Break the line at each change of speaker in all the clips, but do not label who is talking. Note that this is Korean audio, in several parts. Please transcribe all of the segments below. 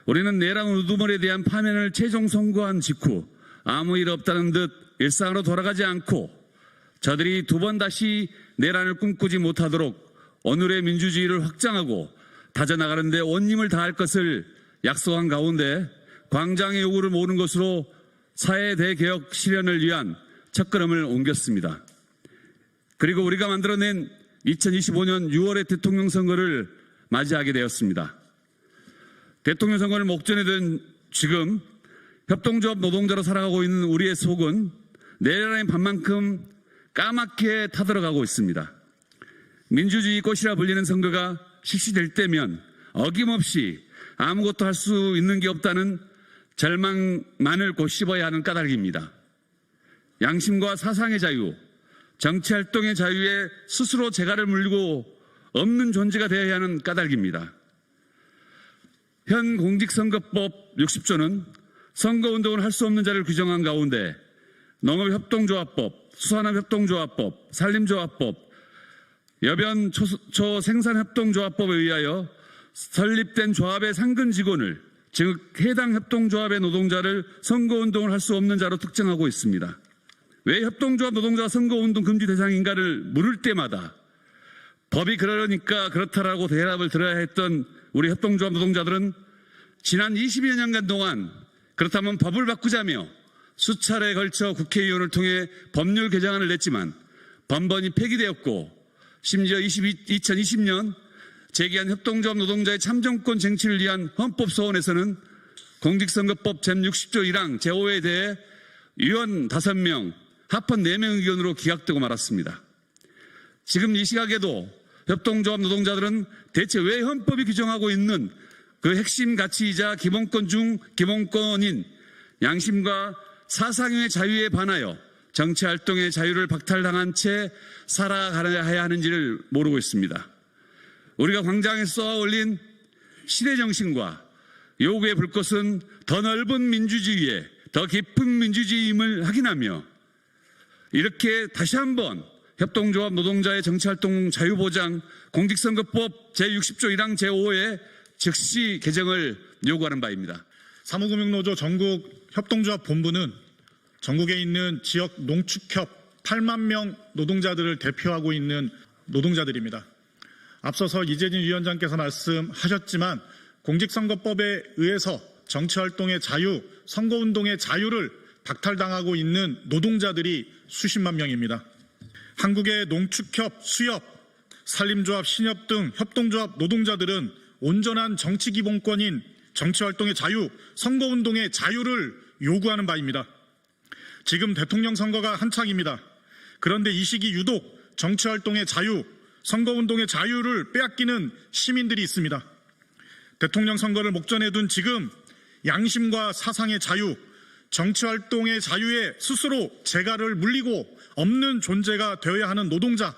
우리는 내란 우두머리에 대한 파면을 최종 선고한 직후 아무 일 없다는 듯 일상으로 돌아가지 않고 저들이 두 번 다시 내란을 꿈꾸지 못하도록 오늘의 민주주의를 확장하고 다져나가는 데 온 힘을 다할 것을 약속한 가운데 광장의 요구를 모으는 것으로 사회 대개혁 실현을 위한 첫걸음을 옮겼습니다. 그리고 우리가 만들어낸 2025년 6월의 대통령 선거를 맞이하게 되었습니다. 대통령 선거를 목전에 둔 지금 협동조합 노동자로 살아가고 있는 우리의 속은 내란의 밤만큼 까맣게 타들어가고 있습니다. 민주주의 꽃이라 불리는 선거가 실시될 때면 어김없이 아무것도 할 수 있는 게 없다는 절망만을 곱씹어야 하는 까닭입니다. 양심과 사상의 자유, 정치활동의 자유에 스스로 재갈을 물고 없는 존재가 되어야 하는 까닭입니다. 현 공직선거법 60조는 선거운동을 할 수 없는 자를 규정한 가운데 농업협동조합법, 수산업협동조합법, 산림조합법, 여변초생산협동조합법에 의하여 설립된 조합의 상근 직원을, 즉 해당 협동조합의 노동자를 선거운동을 할 수 없는 자로 특정하고 있습니다. 왜 협동조합 노동자가 선거운동 금지 대상인가를 물을 때마다 법이 그러니까 그렇다라고 대답을 들어야 했던 우리 협동조합 노동자들은 지난 20여 년간 동안 그렇다면 법을 바꾸자며 수차례에 걸쳐 국회의원을 통해 법률 개정안을 냈지만 번번이 폐기되었고 심지어 2020년 제기한 협동조합 노동자의 참정권 쟁취를 위한 헌법소원에서는 공직선거법 제60조 1항 제5호에 대해 위원 5명, 합헌 4명 의견으로 기각되고 말았습니다. 지금 이 시각에도 협동조합 노동자들은 대체 왜 헌법이 규정하고 있는 그 핵심 가치이자 기본권 중 기본권인 양심과 사상의 자유에 반하여 정치활동의 자유를 박탈당한 채 살아가야 하는지를 모르고 있습니다. 우리가 광장에 쏘아 올린 시대정신과 요구의 불꽃은 더 넓은 민주주의에 더 깊은 민주주의임을 확인하며 이렇게 다시 한번 협동조합 노동자의 정치활동 자유보장 공직선거법 제60조 1항 제5호의 즉시 개정을 요구하는 바입니다.
사무금융노조 전국 협동조합 본부는 전국에 있는 지역 농축협 8만 명 노동자들을 대표하고 있는 노동자들입니다. 앞서서 이재진 위원장께서 말씀하셨지만 공직선거법에 의해서 정치활동의 자유, 선거운동의 자유를 박탈당하고 있는 노동자들이 수십만 명입니다. 한국의 농축협, 수협, 산림조합, 신협 등 협동조합 노동자들은 온전한 정치기본권인 정치활동의 자유, 선거운동의 자유를 요구하는 바입니다. 지금 대통령 선거가 한창입니다. 그런데 이 시기 유독 정치활동의 자유, 선거운동의 자유를 빼앗기는 시민들이 있습니다. 대통령 선거를 목전에 둔 지금 양심과 사상의 자유, 정치활동의 자유에 스스로 재갈을 물리고 없는 존재가 되어야 하는 노동자,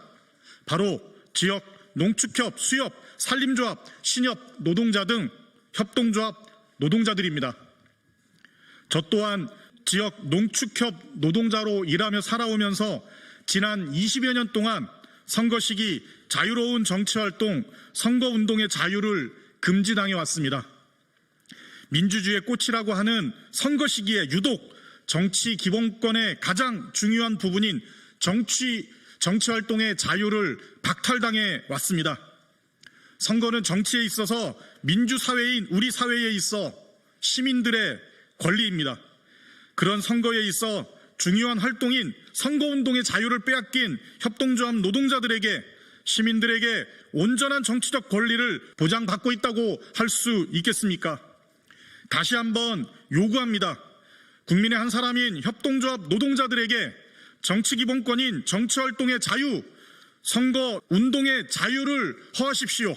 바로 지역 농축협, 수협, 산림조합, 신협 노동자 등 협동조합 노동자들입니다. 저 또한 지역 농축협 노동자로 일하며 살아오면서 지난 20여 년 동안 선거 시기 자유로운 정치활동, 선거운동의 자유를 금지당해 왔습니다. 민주주의의 꽃이라고 하는 선거 시기에 유독 정치 기본권의 가장 중요한 부분인 정치활동의 자유를 박탈당해 왔습니다. 선거는 정치에 있어서 민주사회인 우리 사회에 있어 시민들의 권리입니다. 그런 선거에 있어 중요한 활동인 선거운동의 자유를 빼앗긴 협동조합 노동자들에게 시민들에게 온전한 정치적 권리를 보장받고 있다고 할 수 있겠습니까? 다시 한번 요구합니다. 국민의 한 사람인 협동조합 노동자들에게 정치기본권인 정치활동의 자유, 선거운동의 자유를 허하십시오.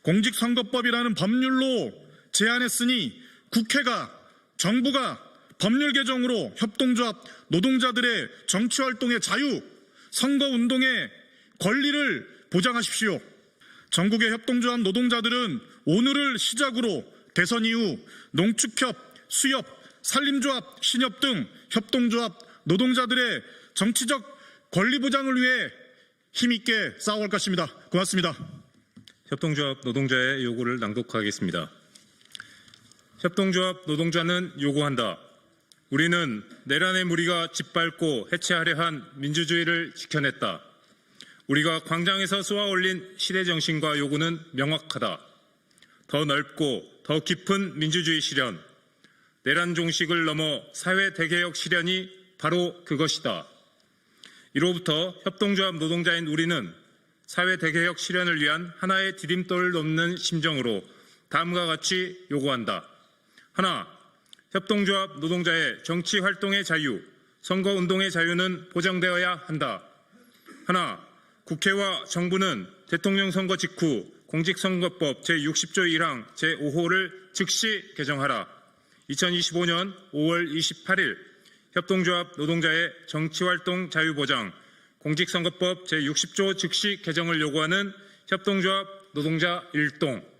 공직선거법이라는 법률로 제안했으니 국회가, 정부가 법률 개정으로 협동조합 노동자들의 정치활동의 자유, 선거운동의 권리를 보장하십시오. 전국의 협동조합 노동자들은 오늘을 시작으로 대선 이후 농축협, 수협, 산림조합, 신협 등 협동조합 노동자들의 정치적 권리 보장을 위해 힘있게 싸워갈 것입니다. 고맙습니다.
협동조합 노동자의 요구를 낭독하겠습니다. 협동조합 노동자는 요구한다. 우리는 내란의 무리가 짓밟고 해체하려 한 민주주의를 지켜냈다. 우리가 광장에서 쏘아올린 시대정신과 요구는 명확하다. 더 넓고 더 깊은 민주주의 실현, 내란 종식을 넘어 사회 대개혁 실현이 바로 그것이다. 이로부터 협동조합 노동자인 우리는 사회 대개혁 실현을 위한 하나의 디딤돌을 놓는 심정으로 다음과 같이 요구한다. 하나, 협동조합 노동자의 정치 활동의 자유, 선거운동의 자유는 보장되어야 한다. 하나, 국회와 정부는 대통령 선거 직후 공직선거법 제60조 1항 제5호를 즉시 개정하라. 2025년 5월 28일 협동조합 노동자의 정치활동 자유보장 공직선거법 제60조 즉시 개정을 요구하는 협동조합 노동자 일동